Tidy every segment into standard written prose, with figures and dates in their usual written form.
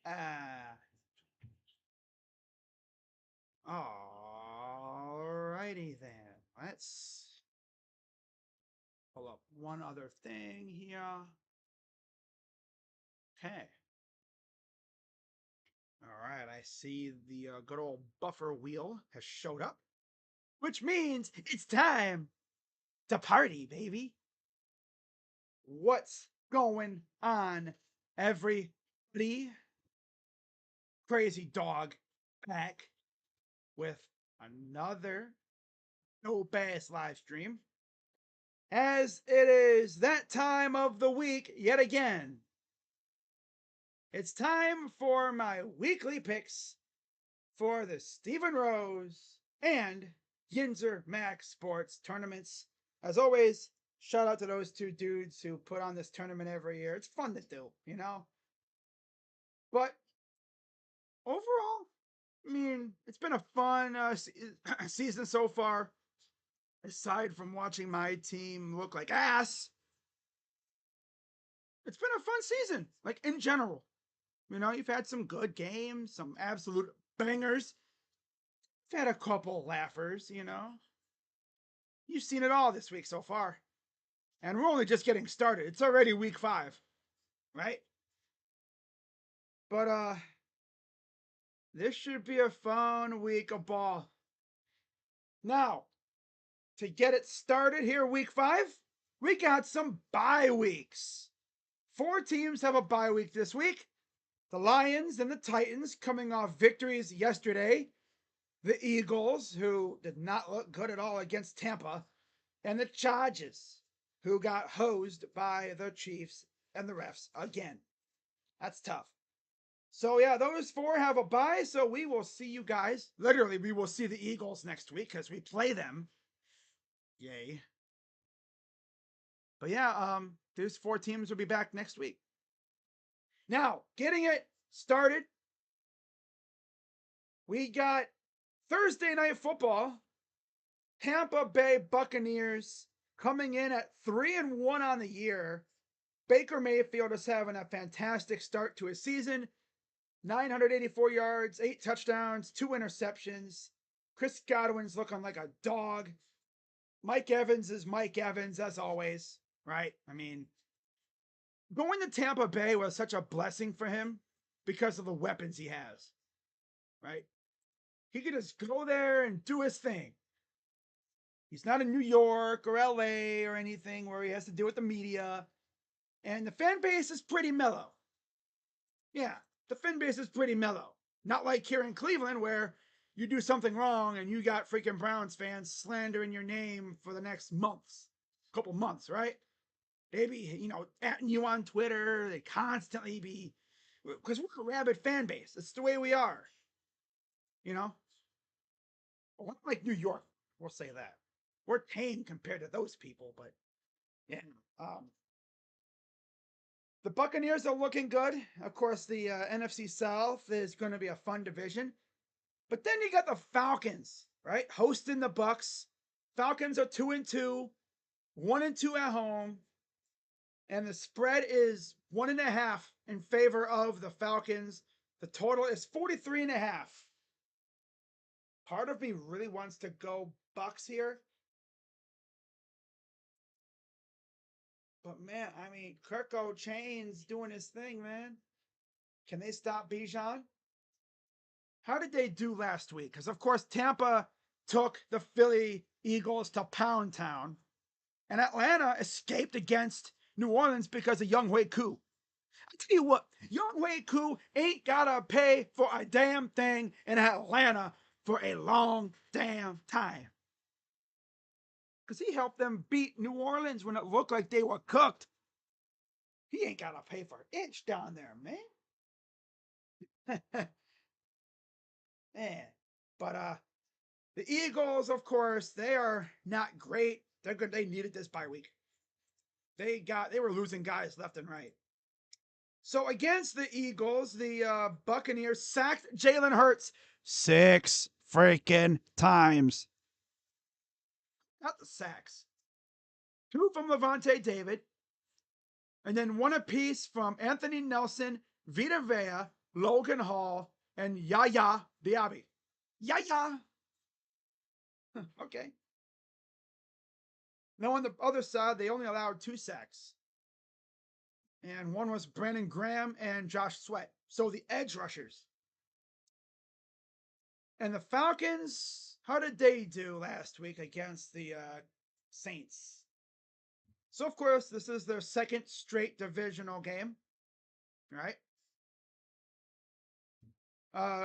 Alrighty then. Let's pull up one other thing here. Okay. All right, I see the good old buffer wheel has showed up, which means it's time to party, baby. What's going on, everybody? Crazy Dog back with another No Bass live stream. As it is that time of the week yet again, it's time for my weekly picks for the Stephen Rose and Yinzer Max Sports tournaments. As always, shout out to those two dudes who put on this tournament every year. It's fun to do, you know? But overall, I mean, it's been a fun season so far. Aside from watching my team look like ass, it's been a fun season, like in general. You know, you've had some good games, some absolute bangers. You've had a couple laughers, you know. You've seen it all this week so far. And we're only just getting started. It's already week 5, right? But this should be a fun week of ball. Now, to get it started here, week 5, we got some bye weeks. 4 teams have a bye week this week. The Lions and the Titans coming off victories yesterday. The Eagles, who did not look good at all against Tampa. And the Chargers, who got hosed by the Chiefs and the refs again. That's tough. So yeah, those 4 have a bye, so we will see you guys. Literally, we will see the Eagles next week because we play them. Yay. But yeah, those 4 teams will be back next week. Now, getting it started, we got Thursday Night Football. Tampa Bay Buccaneers coming in at 3-1 on the year. Baker Mayfield is having a fantastic start to his season. 984 yards, 8 touchdowns, 2 interceptions. Chris Godwin's looking like a dog. Mike Evans is Mike Evans, as always, right? I mean, going to Tampa Bay was such a blessing for him because of the weapons he has, right? He could just go there and do his thing. He's not in New York or LA or anything where he has to deal with the media. And the fan base is pretty mellow. Yeah, the fan base is pretty mellow. Not like here in Cleveland where you do something wrong and you got freaking Browns fans slandering your name for the next couple months, right? They be, you know, atting you on Twitter. They constantly be, because we're a rabid fan base. It's the way we are, you know? Well, not like New York, we'll say that. We're tame compared to those people, but yeah. The Buccaneers are looking good. Of course, the NFC South is going to be a fun division. But then you got the Falcons, right? Hosting the Bucks. Falcons are 2-2, 1-2 at home, and the spread is 1.5 in favor of the Falcons. The total is 43.5. Part of me really wants to go Bucks here. But man, I mean, Kirko Chain's doing his thing, man. Can they stop Bijan? How did they do last week? Because, of course, Tampa took the Philly Eagles to Pound Town, and Atlanta escaped against New Orleans because of Young Hui Koo. I tell you what, Young Hui Koo ain't gotta pay for a damn thing in Atlanta for a long damn time. Because he helped them beat New Orleans when it looked like they were cooked. He ain't gotta pay for an inch down there, man. Man. But the Eagles, of course, they are not great. They're good. They needed this bye week. They were losing guys left and right. So against the Eagles, the Buccaneers sacked Jalen Hurts 6 freaking times. Not the sacks. 2 from Levante David, and then 1 apiece from Anthony Nelson, Vita Vea, Logan Hall, and Yaya Diaby. Yaya. Okay. Now on the other side, they only allowed 2 sacks. And one was Brandon Graham and Josh Sweat. So the edge rushers. And the Falcons, how did they do last week against the Saints? So, of course, this is their second straight divisional game, right?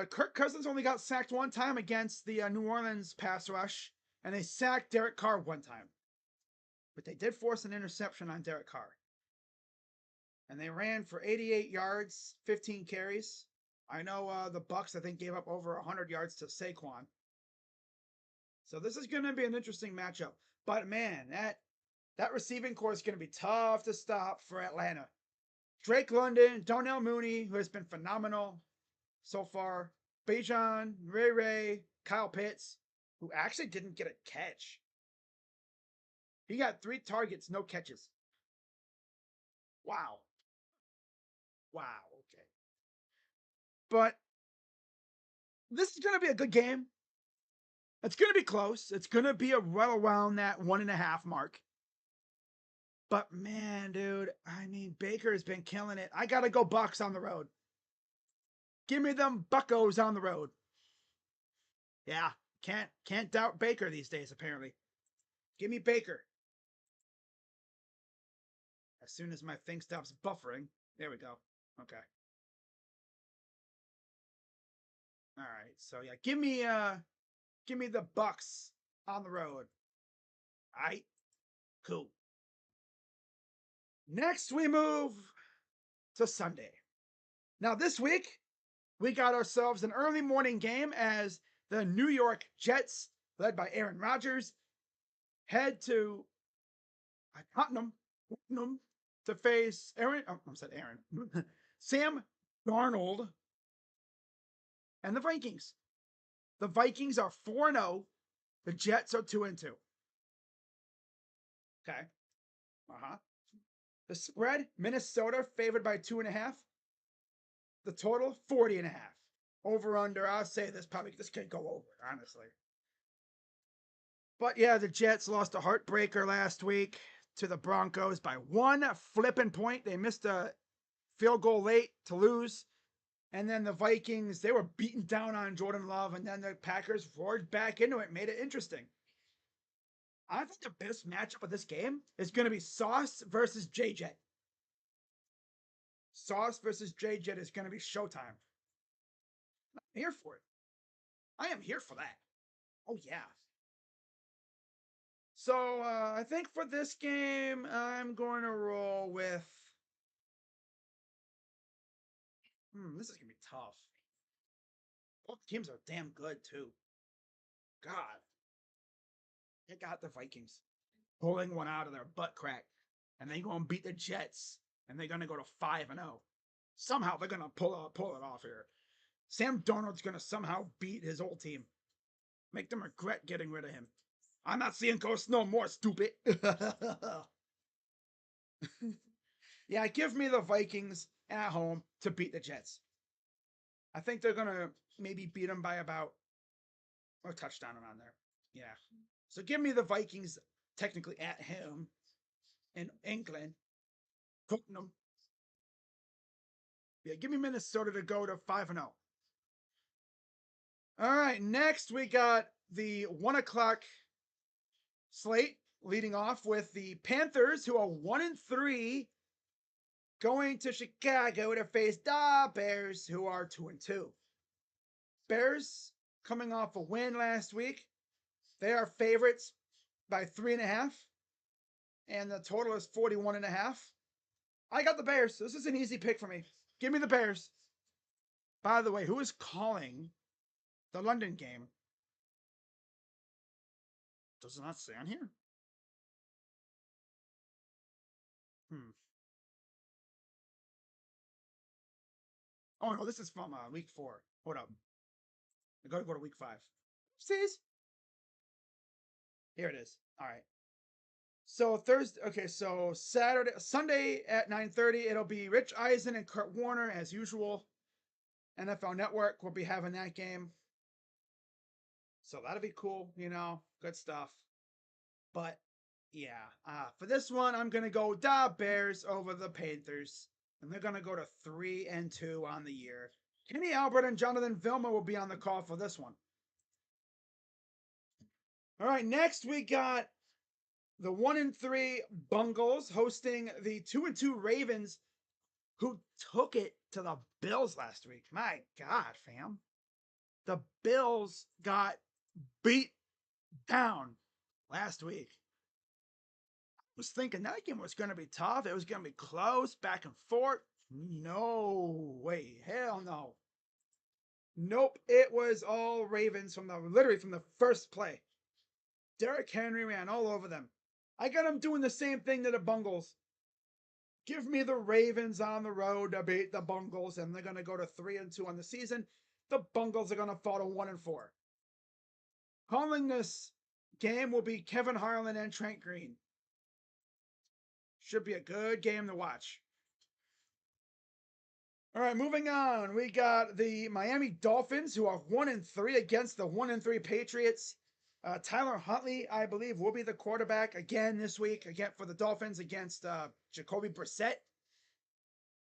Kirk Cousins only got sacked one time against the New Orleans pass rush, and they sacked Derek Carr one time. But they did force an interception on Derek Carr. And they ran for 88 yards, 15 carries. I know the Bucks, I think, gave up over 100 yards to Saquon. So this is going to be an interesting matchup. But man, that receiving core is going to be tough to stop for Atlanta. Drake London, Darnell Mooney, who has been phenomenal so far. Bijan, Ray, Kyle Pitts, who actually didn't get a catch. He got 3 targets, no catches. Wow. Wow, okay. But this is going to be a good game. It's going to be close. It's going to be well around that 1.5 mark. But man, dude, I mean, Baker's been killing it. I got to go Bucks on the road. Give me them Buccos on the road. Yeah, can't doubt Baker these days, apparently. Give me Baker. As soon as my thing stops buffering. There we go. Okay. All right. So yeah, give me the Bucks on the road. All right. Cool. Next we move to Sunday. Now this week we got ourselves an early morning game as the New York Jets, led by Aaron Rodgers, head to Tottenham to face Sam Darnold and the Vikings. The Vikings are 4-0. The Jets are 2-2. Okay. The spread, Minnesota favored by 2.5. The total, 40.5. Over under, I'll say this could go over, honestly. But yeah, the Jets lost a heartbreaker last week to the Broncos by 1 flipping point. They missed a field goal late to lose. And then the Vikings, they were beaten down on Jordan Love, and then the Packers roared back into it, made it interesting. I think the best matchup of this game is going to be Sauce versus J-Jet. Sauce versus J-Jet is going to be showtime. I'm here for it. I am here for that. Oh, yeah. So I think for this game, I'm going to roll with... this is going to be tough. Both teams are damn good, too. God. They got the Vikings pulling one out of their butt crack. And they're going to beat the Jets. And they're going to go to 5-0. Somehow they're going to pull it off here. Sam Darnold's going to somehow beat his old team. Make them regret getting rid of him. I'm not seeing ghosts no more, stupid. Yeah, give me the Vikings at home to beat the Jets. I think they're going to maybe beat them by about a touchdown around there. Yeah. So give me the Vikings technically at home in England. Cooking them. Yeah, give me Minnesota to go to 5-0. All right, next we got the 1 o'clock slate leading off with the Panthers, who are 1-3, going to Chicago to face the Bears, who are 2-2. Bears coming off a win last week. They are favorites by 3.5, and the total is 41.5. I got the Bears. This is an easy pick for me. Give me the Bears. By the way, who is calling the London game? Does it not say on here? Oh no, this is from week 4. Hold up. I gotta go to week 5. Oopsies. Here it is. All right. So Thursday, okay, so Sunday at 9:30, it'll be Rich Eisen and Kurt Warner as usual. NFL Network will be having that game. So that'll be cool, good stuff. But yeah, for this one, I'm gonna go the Bears over the Panthers, and they're gonna go to 3-2 on the year. Kenny Albert and Jonathan Vilma will be on the call for this one. All right, next we got the 1-3 Bungles hosting the 2-2 Ravens, who took it to the Bills last week. My God, fam. The Bills got beat down last week. I was thinking that game was going to be tough. It was going to be close, back and forth. No way. Hell no. Nope. It was all Ravens literally from the first play. Derrick Henry ran all over them. I got them doing the same thing to the Bungles. Give me the Ravens on the road to beat the Bungles, and they're going to go to 3-2 on the season. The Bungles are going to fall to 1-4. Calling this game will be Kevin Harlan and Trent Green. Should be a good game to watch. All right, moving on. We got the Miami Dolphins, who are 1-3 against the 1-3 Patriots. Tyler Huntley, I believe, will be the quarterback again this week, again for the Dolphins against Jacoby Brissett.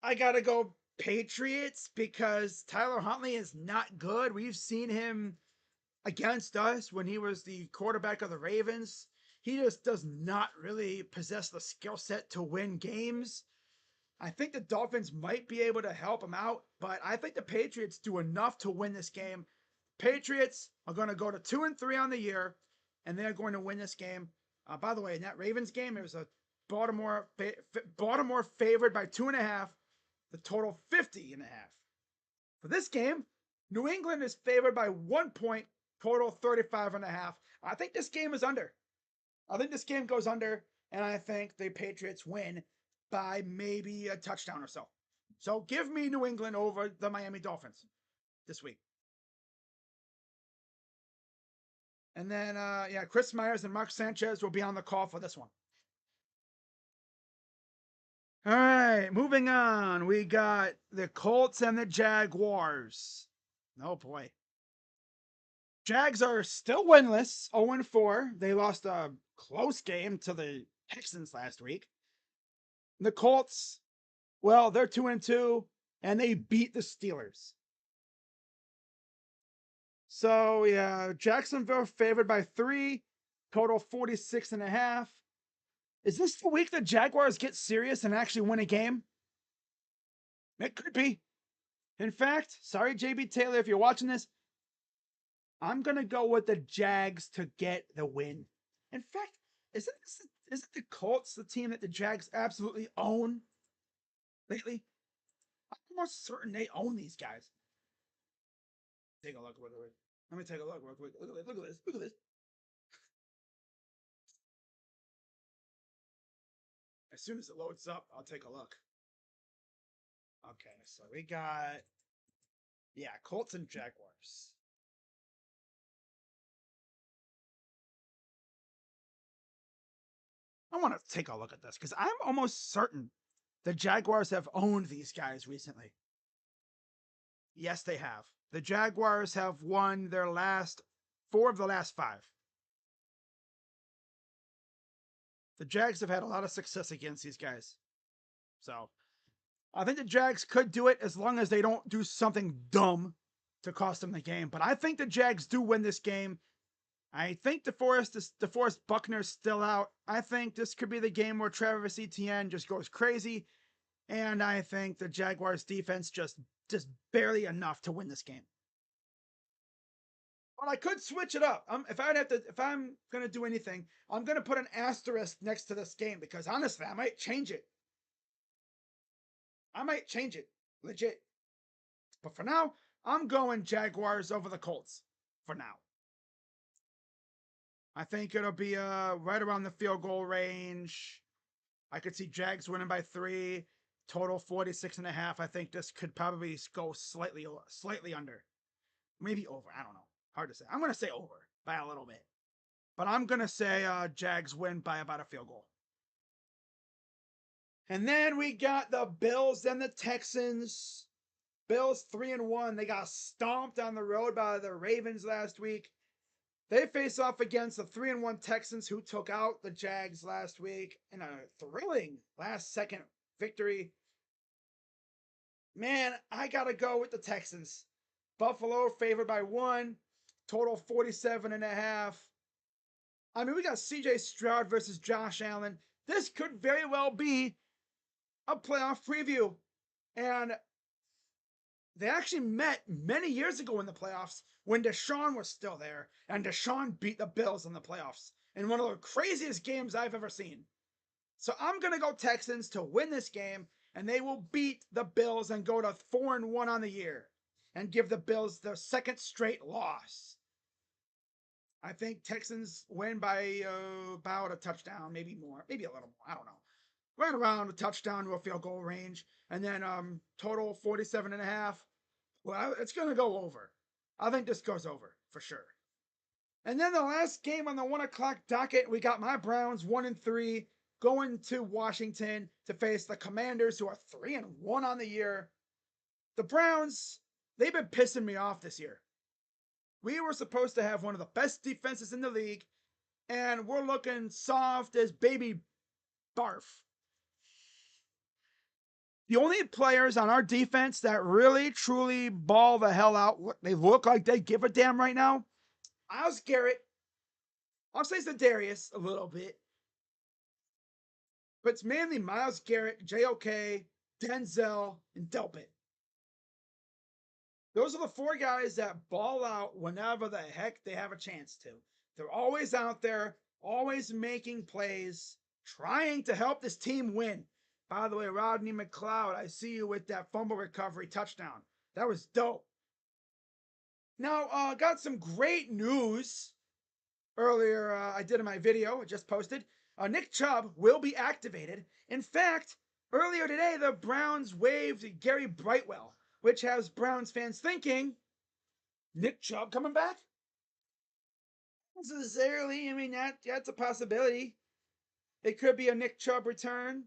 I gotta go Patriots because Tyler Huntley is not good. We've seen him against us when he was the quarterback of the Ravens. He just does not really possess the skill set to win games. I think the Dolphins might be able to help him out, but I think the Patriots do enough to win this game. Patriots are going to go to 2-3 on the year, and they're going to win this game. By the way, in that Ravens game, it was a Baltimore favored by 2.5. The total 50.5. For this game, New England is favored by 1 point, total 35.5. I think this game is under. I think this game goes under, and I think the Patriots win by maybe a touchdown or so. So give me New England over the Miami Dolphins this week. And then, Chris Myers and Mark Sanchez will be on the call for this one. All right, moving on. We got the Colts and the Jaguars. Oh, boy. Jags are still winless, 0-4. They lost a close game to the Texans last week. The Colts, well, they're 2-2, and they beat the Steelers. So, yeah, Jacksonville favored by 3, total 46.5. Is this the week the Jaguars get serious and actually win a game? It could be. In fact, sorry, JB Taylor, if you're watching this, I'm going to go with the Jags to get the win. In fact, isn't the Colts the team that the Jags absolutely own lately? I'm almost certain they own these guys. Take a look. Let me take a look real quick. Look at this. Look at this. As soon as it loads up, I'll take a look. Okay, so we got, Colts and Jaguars. I want to take a look at this because I'm almost certain the Jaguars have owned these guys recently. Yes, they have. The Jaguars have won their last 4 of the last 5. The Jags have had a lot of success against these guys. So I think the Jags could do it as long as they don't do something dumb to cost them the game. But I think the Jags do win this game. I think DeForest Buckner's still out. I think this could be the game where Travis Etienne just goes crazy. And I think the Jaguars defense just barely enough to win this game. But I could switch it up. If I'm gonna do anything, I'm gonna put an asterisk next to this game because honestly, I might change it. Legit. But for now, I'm going Jaguars over the Colts. For now, I think it'll be right around the field goal range. I could see Jags winning by 3, total 46.5. I think this could probably go slightly under, maybe over. I don't know. Hard to say. I'm going to say over by a little bit, but I'm going to say Jags win by about a field goal. And then we got the Bills and the Texans. Bills 3-1. They got stomped on the road by the Ravens last week. They face off against the 3-1 Texans, who took out the Jags last week in a thrilling last-second victory. Man, I gotta go with the Texans. Buffalo favored by 1, total 47.5. I mean, we got CJ Stroud versus Josh Allen. This could very well be a playoff preview. And they actually met many years ago in the playoffs when Deshaun was still there, and Deshaun beat the Bills in the playoffs in one of the craziest games I've ever seen. So I'm going to go Texans to win this game, and they will beat the Bills and go to 4-1 on the year and give the Bills their second straight loss. I think Texans win by about a touchdown, maybe more, maybe a little more. I don't know. Right around a touchdown to a field goal range. And then total 47.5. Well, it's going to go over. I think this goes over for sure. And then the last game on the 1 o'clock docket, we got my Browns 1-3 going to Washington to face the Commanders, who are 3-1 on the year. The Browns, they've been pissing me off this year. We were supposed to have one of the best defenses in the league, and we're looking soft as baby barf. The only players on our defense that really, truly ball the hell out, they look like they give a damn right now. Myles Garrett, I'll say Za'Darius a little bit, but it's mainly Myles Garrett, JOK, Denzel, and Delpit. Those are the 4 guys that ball out whenever the heck they have a chance to. They're always out there, always making plays, trying to help this team win. By the way, Rodney McLeod, I see you with that fumble recovery touchdown. That was dope. Now, got some great news earlier. I did in my video, I just posted. Nick Chubb will be activated. In fact, earlier today, the Browns waived Gary Brightwell, which has Browns fans thinking, Nick Chubb coming back? Not necessarily. I mean, that's a possibility. It could be a Nick Chubb return,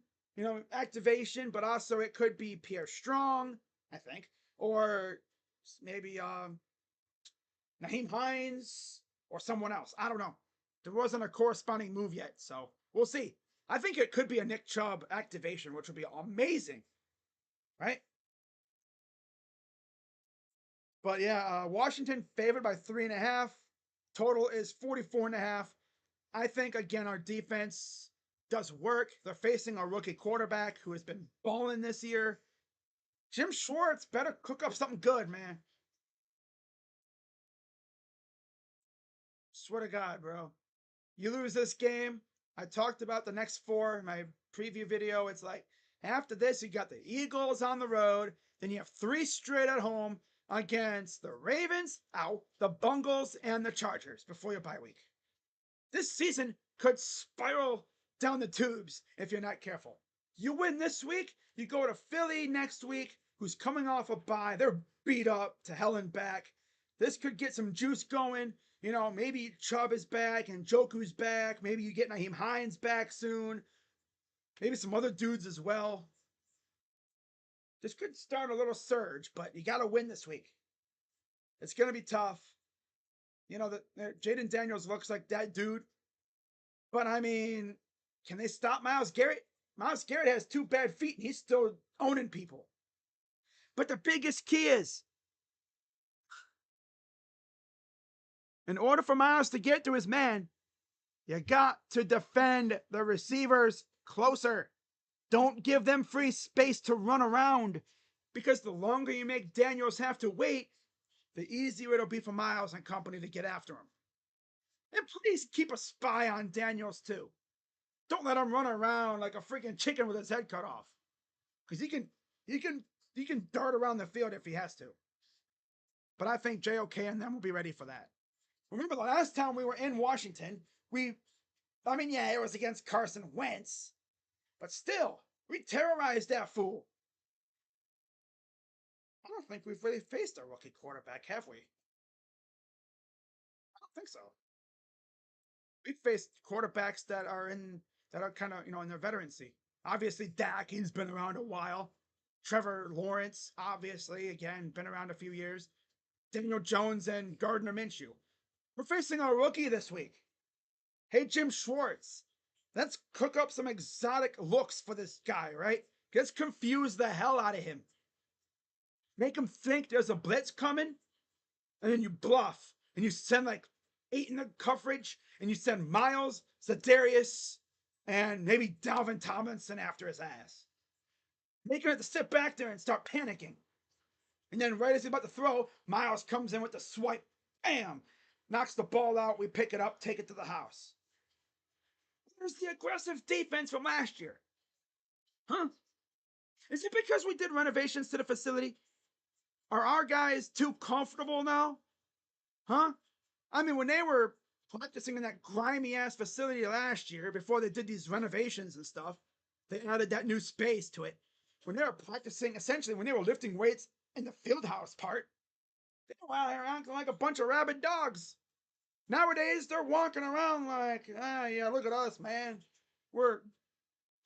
activation, but also it could be Pierre Strong, I think, or maybe Naheem Hines or someone else. I don't know. There wasn't a corresponding move yet, so we'll see. I think it could be a Nick Chubb activation, which would be amazing, right? But yeah, Washington favored by 3.5. Total is 44.5. I think, again, our defense does work. They're facing a rookie quarterback who has been balling this year. Jim Schwartz better cook up something good, man. Swear to God, bro. You lose this game. I talked about the next 4 in my preview video. It's like, after this, you got the Eagles on the road. Then you have 3 straight at home against the Ravens, the Bungles, and the Chargers before your bye week. This season could spiral down the tubes if you're not careful. You win this week, you go to Philly next week, who's coming off a bye. They're beat up to hell and back. This could get some juice going. Maybe Chubb is back and Joku's back. Maybe you get Naheem Hines back soon. Maybe some other dudes as well. This could start a little surge, but you got to win this week. It's going to be tough. Jaden Daniels looks like that dude. But I mean, can they stop Myles Garrett? Myles Garrett has 2 bad feet and he's still owning people. But the biggest key is, in order for Myles to get to his man, you got to defend the receivers closer. Don't give them free space to run around, because the longer you make Daniels have to wait, the easier it'll be for Myles and company to get after him. And please keep a spy on Daniels too. Don't let him run around like a freaking chicken with his head cut off, because he can dart around the field if he has to. But I think JOK and them will be ready for that. Remember the last time we were in Washington, it was against Carson Wentz, but still, we terrorized that fool. I don't think we've really faced a rookie quarterback, have we? I don't think so. We've faced quarterbacks that are kind of, in their veterancy. Obviously, Dak, he's been around a while. Trevor Lawrence, obviously, again, been around a few years. Daniel Jones and Gardner Minshew. We're facing a rookie this week. Hey, Jim Schwartz, let's cook up some exotic looks for this guy, right? Let's confuse the hell out of him. Make him think there's a blitz coming, and then you bluff, and you send like 8 in the coverage, and you send Miles, Za'Darius, and maybe Dalvin Tomlinson after his ass. Make him have to sit back there and start panicking. And then right as he's about to throw, Miles comes in with the swipe. Bam! Knocks the ball out. We pick it up, take it to the house. Where's the aggressive defense from last year? Huh? Is it because we did renovations to the facility? Are our guys too comfortable now? Huh? I mean, when they were practicing in that grimy ass facility last year, before they did these renovations and stuff, they added that new space to it. When they were practicing, essentially, when they were lifting weights in the field house part, they were acting like a bunch of rabid dogs. Nowadays, they're walking around like, yeah, look at us, man. We're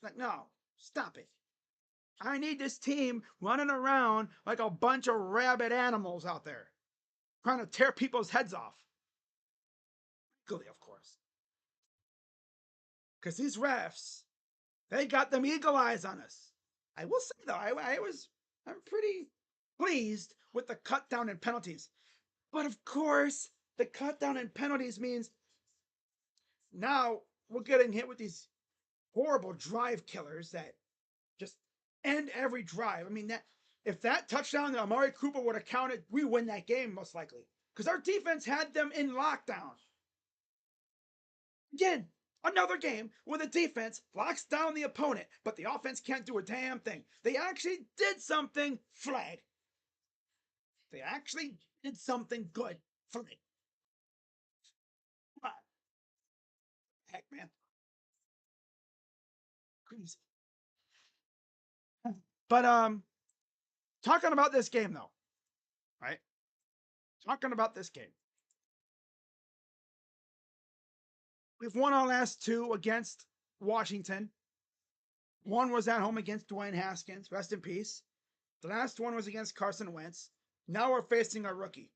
like, no, stop it. I need this team running around like a bunch of rabid animals out there, trying to tear people's heads off. Legally, of course. Because these refs, they got them eagle eyes on us. I will say, though, I'm pretty pleased with the cut down in penalties. But of course, the cut down in penalties means now we're getting hit with these horrible drive killers that just end every drive. I mean, that if that touchdown that Amari Cooper would have counted, we win that game most likely. Because our defense had them in lockdown. Again, another game where the defense locks down the opponent, but the offense can't do a damn thing. They actually did something, flag. They actually did something good, flag. Come on. Heck, man. Crazy. But talking about this game though, right? Talking about this game. We've won our last two against Washington. One was at home against Dwayne Haskins, rest in peace. The last one was against Carson Wentz. Now we're facing a rookie.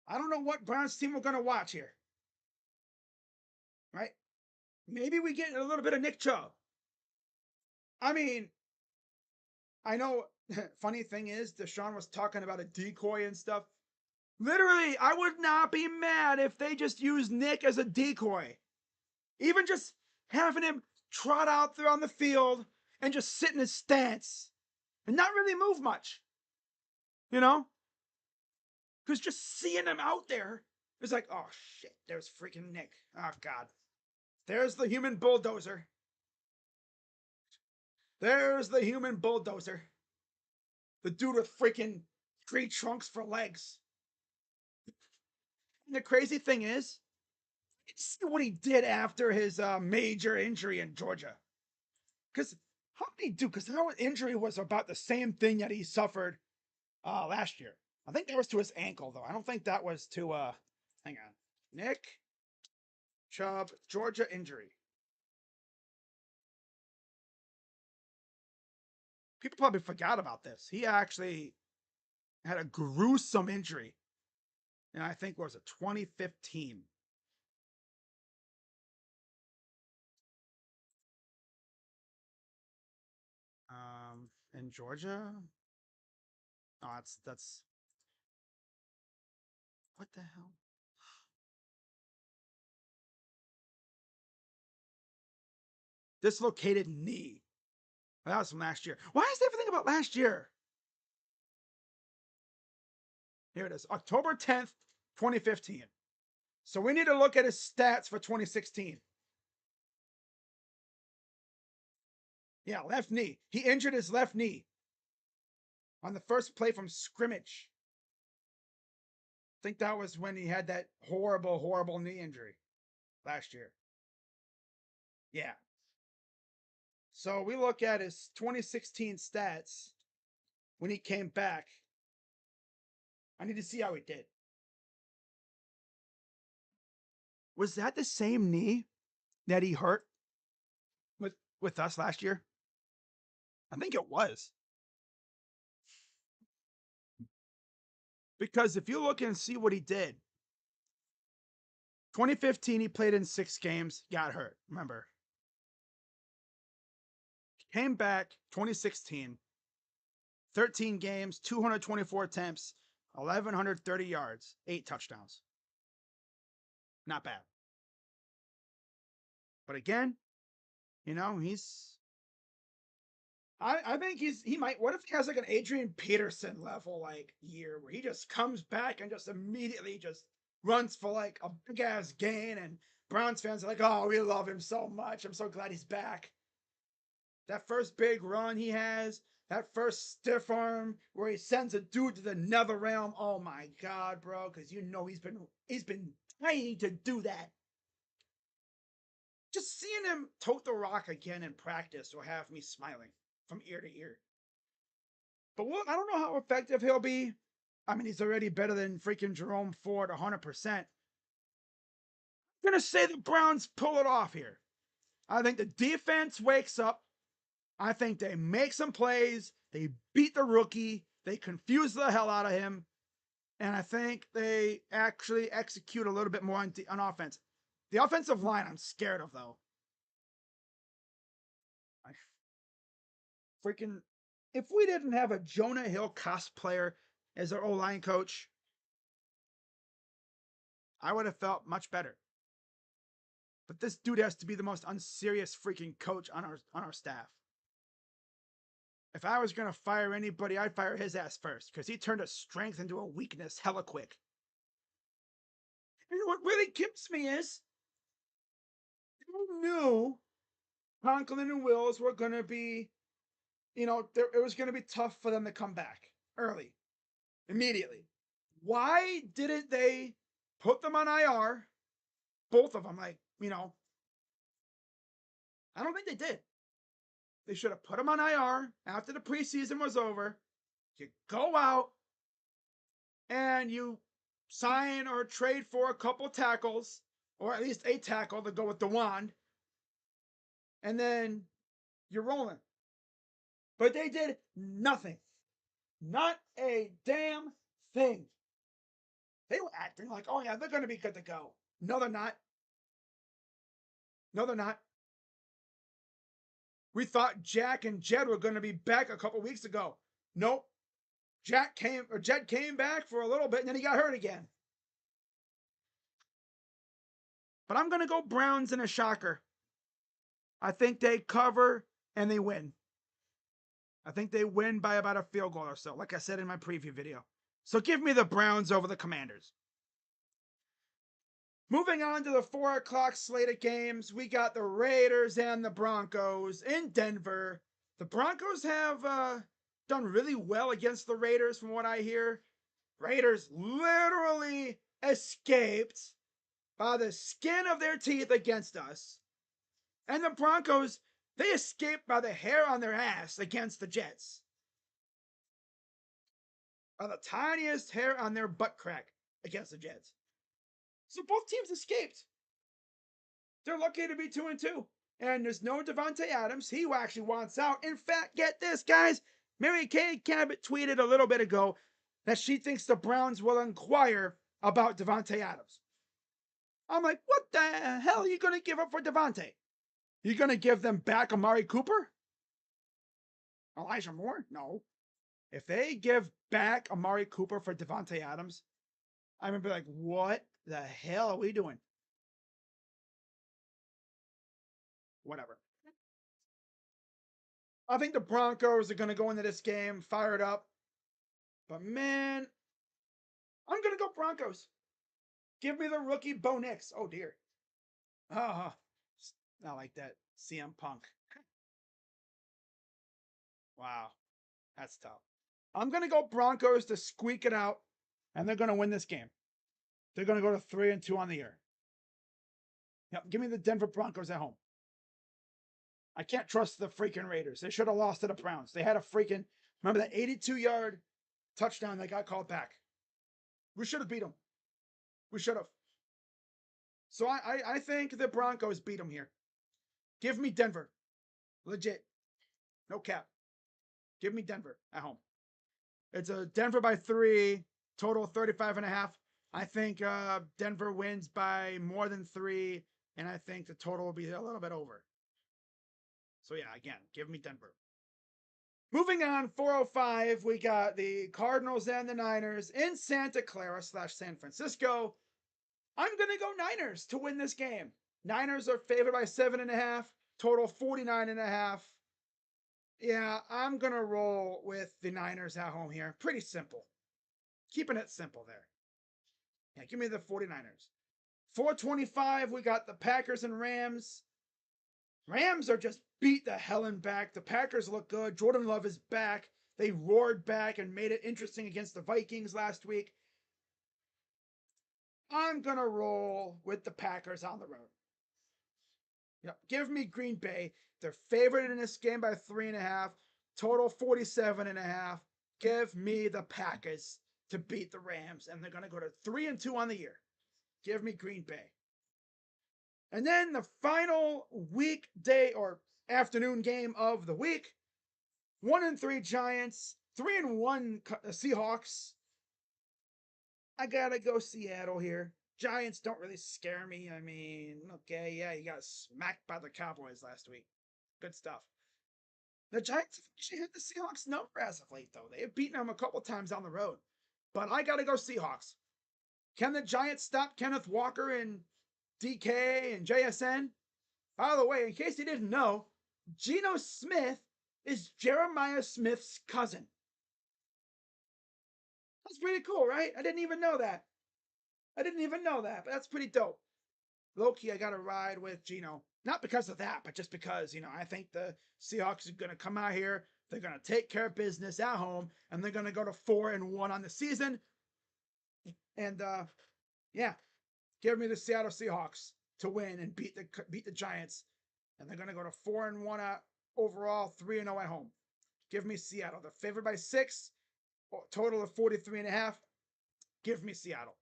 I don't know what Browns team we're going to watch here. Right? Maybe we get a little bit of Nick Chubb. I mean, I know, funny thing is, Deshaun was talking about a decoy and stuff. Literally, I would not be mad if they just used Nick as a decoy. Even just having him trot out there on the field and just sit in his stance and not really move much. You know? Because just seeing him out there is like, oh shit, there's freaking Nick. Oh God. There's the human bulldozer. There's the human bulldozer. The dude with freaking tree trunks for legs. And the crazy thing is, see what he did after his major injury in Georgia. Because how did he do? Because that injury was about the same thing that he suffered last year. I think that was to his ankle, though. I don't think that was to, hang on. Nick Chubb, Georgia injury. People probably forgot about this. He actually had a gruesome injury. And I think, what was it, 2015? In Georgia? Oh, that's what the hell? Dislocated knee. That was from last year. Why is everything about last year? Here it is. October 10th, 2015. So we need to look at his stats for 2016. Yeah, left knee. He injured his left knee on the first play from scrimmage. I think that was when he had that horrible, horrible knee injury last year. Yeah. So we look at his 2016 stats when he came back. I need to see how he did. Was that the same knee that he hurt with us last year? I think it was. Because if you look and see what he did, 2015, he played in 6 games, got hurt. Remember, came back 2016, 13 games, 224 attempts, 1,130 yards, 8 touchdowns. Not bad. But again, he's. I think he might. What if he has like an Adrian Peterson level like year where he just comes back and just immediately just runs for like a big ass gain, and Browns fans are like, oh, we love him so much. I'm so glad he's back. That first big run he has, that first stiff arm where he sends a dude to the nether realm. Oh my god, bro, because he's been trying to do that. Just seeing him tote the rock again in practice will have me smiling from ear to ear. But I don't know how effective he'll be. I mean, he's already better than freaking Jerome Ford 100%. I'm going to say the Browns pull it off here. I think the defense wakes up. I think they make some plays. They beat the rookie. They confuse the hell out of him. And I think they actually execute a little bit more on offense. The offensive line I'm scared of, though. I freaking. If we didn't have a Jonah Hill cosplayer as our O-line coach, I would have felt much better. But this dude has to be the most unserious freaking coach on our staff. If I was gonna fire anybody, I'd fire his ass first, because he turned a strength into a weakness hella quick. And what really kills me is, who knew Conklin and Wills were gonna be, it was gonna be tough for them to come back early, immediately. Why didn't they put them on IR? Both of them, I don't think they did. They should have put them on IR after the preseason was over. You go out and you sign or trade for a couple tackles, or at least a tackle to go with the wand, and then you're rolling. But they did nothing. Not a damn thing. They were acting like, oh yeah, they're going to be good to go. No, they're not. No, they're not. We thought Jack and Jed were going to be back a couple weeks ago. Nope. Jed came back for a little bit and then he got hurt again. But I'm going to go Browns in a shocker. I think they cover and they win. I think they win by about a field goal or so, like I said in my preview video. So give me the Browns over the Commanders. Moving on to the 4 o'clock slate of games, we got the Raiders and the Broncos in Denver. The Broncos have done really well against the Raiders from what I hear. Raiders literally escaped by the skin of their teeth against us. And the Broncos, they escaped by the hair on their ass against the Jets. By the tiniest hair on their butt crack against the Jets. So both teams escaped. They're lucky to be 2-2. And there's no Davante Adams. He actually wants out. In fact, get this, guys. Mary Kay Cabot tweeted a little bit ago that she thinks the Browns will inquire about Davante Adams. I'm like, what the hell are you going to give up for Davante? You going to give them back Amari Cooper? Elijah Moore? No. If they give back Amari Cooper for Davante Adams, I'm going to be like, what the hell are we doing? Whatever. I think the Broncos are going to go into this game fired up. But man, I'm going to go Broncos. Give me the rookie Bo Nix. Oh, dear. Oh, not like that. CM Punk. Wow. That's tough. I'm going to go Broncos to squeak it out, and they're going to win this game. They're going to go to 3-2 on the year. Yep, give me the Denver Broncos at home. I can't trust the freaking Raiders. They should have lost to the Browns. They had a freaking, remember that 82-yard touchdown that got called back? We should have beat them. We should have. So I think the Broncos beat them here. Give me Denver. Legit. No cap. Give me Denver at home. It's a Denver by 3, total 35.5. I think Denver wins by more than 3, and I think the total will be a little bit over. So yeah, again, give me Denver. Moving on, 405, we got the Cardinals and the Niners in Santa Clara / San Francisco. I'm going to go Niners to win this game. Niners are favored by 7.5, total 49.5. Yeah, I'm going to roll with the Niners at home here. Pretty simple. Keeping it simple there. Yeah, give me the 49ers. 425, we got the Packers and Rams. Rams are just beat the hell in back. The Packers look good. Jordan Love is back. They roared back and made it interesting against the Vikings last week. I'm going to roll with the Packers on the road. Yep. Give me Green Bay. They're favored in this game by 3.5. Total 47.5. Give me the Packers to beat the Rams. And they're going to go to 3-2 on the year. Give me Green Bay. And then the final weekday or afternoon game of the week. 1-3 Giants, 3-1 Seahawks. I gotta go Seattle here. Giants don't really scare me. I mean, okay, yeah, you got smacked by the Cowboys last week. Good stuff. The Giants have actually hit the Seahawks number as of late, though. They have beaten them a couple times on the road. But I gotta go Seahawks. Can the Giants stop Kenneth Walker and DK and JSN? By the way, in case you didn't know, Geno Smith is Jeremiah Smith's cousin. That's pretty cool, right? I didn't even know that. But that's pretty dope. Low-key, I got to ride with Geno. Not because of that, but just because, I think the Seahawks are going to come out here. They're going to take care of business at home, and they're going to go to 4-1 on the season. And, yeah, give me the Seattle Seahawks to win and beat the Giants. And they're going to go to 4-1 overall, 3-0 at home. Give me Seattle. They're favored by 6, total of 43.5. Give me Seattle.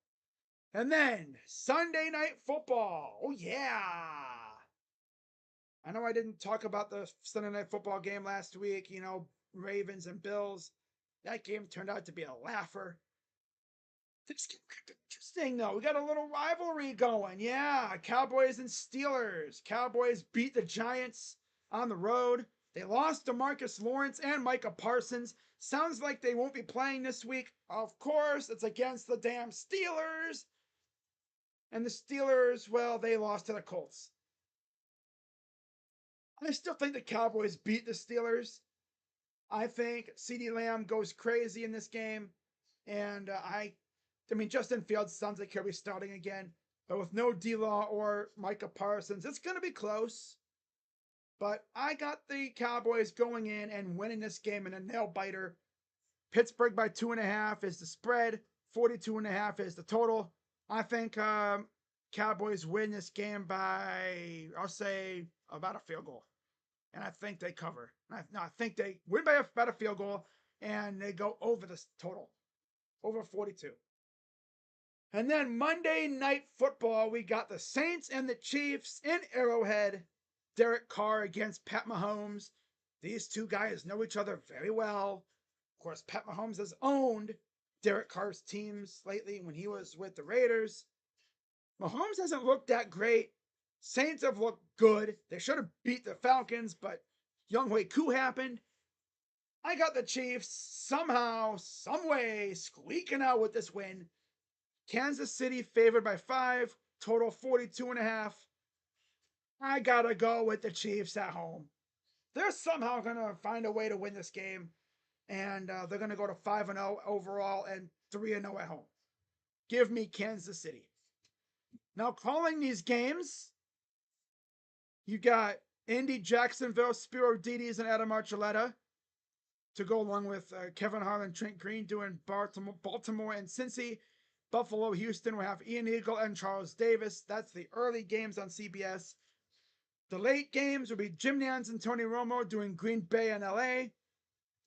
And then Sunday Night Football. Oh, yeah. I know I didn't talk about the Sunday Night Football game last week, Ravens and Bills. That game turned out to be a laugher. This game got interesting, though. We got a little rivalry going. Yeah, Cowboys and Steelers. Cowboys beat the Giants on the road. They lost to Marcus Lawrence and Micah Parsons. Sounds like they won't be playing this week. Of course, it's against the damn Steelers. And the Steelers, well, they lost to the Colts. I still think the Cowboys beat the Steelers. I think CeeDee Lamb goes crazy in this game. And Justin Fields sounds like he'll be starting again. But with no D-Law or Micah Parsons, it's going to be close. But I got the Cowboys going in and winning this game in a nail-biter. Pittsburgh by 2.5 is the spread. 42.5 is the total. I think Cowboys win this game by, I'll say, about a field goal. And I think they cover. I think they win by about a field goal, and they go over the total. Over 42. And then Monday Night Football, we got the Saints and the Chiefs in Arrowhead. Derek Carr against Pat Mahomes. These two guys know each other very well. Of course, Pat Mahomes has owned Derek Carr's teams lately when he was with the Raiders. Mahomes hasn't looked that great. Saints have looked good. They should have beat the Falcons, but Younghoe Koo happened. I got the Chiefs somehow, some way, squeaking out with this win. Kansas City favored by 5, total 42.5. I gotta go with the Chiefs at home. They're somehow gonna find a way to win this game, and they're gonna go to 5-0 overall and 3-0 at home. Give me Kansas City. Now, calling these games, you got Indy, Jacksonville, Spiro Dides, and Adam Archuleta to go along with Kevin Harlan, Trent Green doing Baltimore and Cincy. Buffalo, Houston, we have Ian Eagle and Charles Davis. That's the early games on CBS. The late games will be Jim Nantz and Tony Romo doing Green Bay and LA.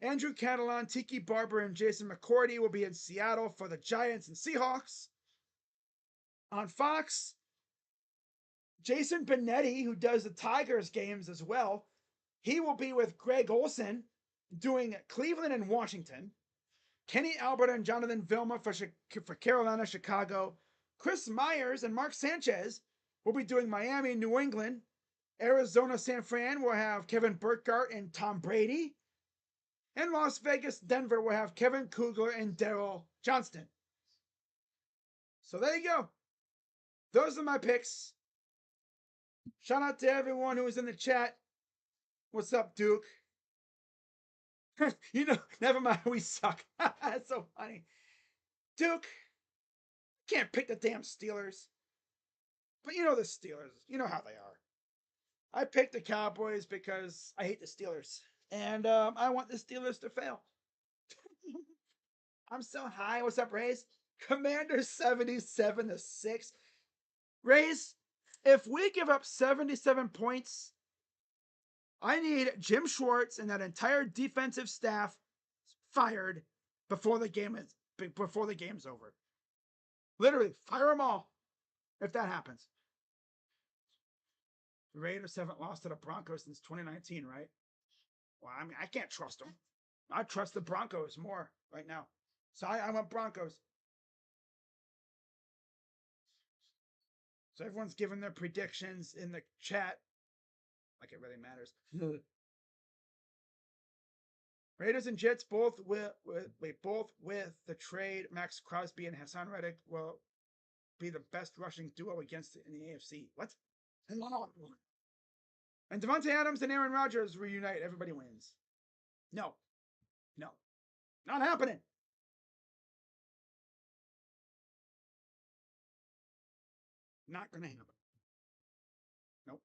Andrew Catalan, Tiki Barber, and Jason McCourty will be in Seattle for the Giants and Seahawks. On Fox, Jason Benetti, who does the Tigers games as well, he will be with Greg Olson doing Cleveland and Washington. Kenny Albert and Jonathan Vilma for Carolina, Chicago. Chris Myers and Mark Sanchez will be doing Miami, New England. Arizona, San Fran will have Kevin Burkhardt and Tom Brady. And Las Vegas, Denver will have Kevin Kugler and Daryl Johnston. So there you go. Those are my picks. Shout out to everyone who was in the chat. What's up, Duke? You know, never mind, we suck. That's so funny. Duke, can't pick the damn Steelers. But you know the Steelers. You know how they are. I picked the Cowboys because I hate the Steelers. And I want the Steelers to fail. I'm so high. What's up, Rays? Commander 77-6. Rays, if we give up 77 points, I need Jim Schwartz and that entire defensive staff fired before the game's over. Literally, fire them all if that happens. The Raiders haven't lost to the Broncos since 2019, right? Well, I mean, I can't trust them. I trust the Broncos more right now. So I want Broncos. So everyone's giving their predictions in the chat. Like it really matters. Raiders and Jets both with the trade. Max Crosby and Hassan Reddick will be the best rushing duo against it in the AFC. What? And Devontae Adams and Aaron Rodgers reunite. Everybody wins. No. No. Not happening. Not going to happen. Nope.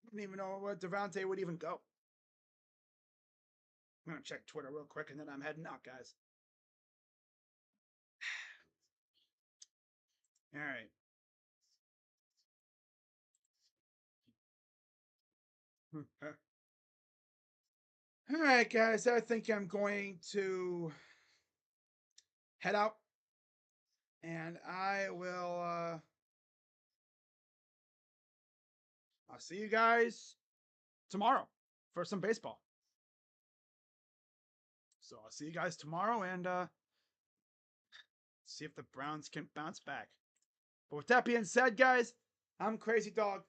I don't even know where Devontae would even go. I'm going to check Twitter real quick and then I'm heading out, guys. All right. All right, guys. I think I'm going to head out. And I will I'll see you guys tomorrow for some baseball. So I'll see you guys tomorrow and see if the Browns can bounce back. But with that being said, guys, I'm Crazy Dog.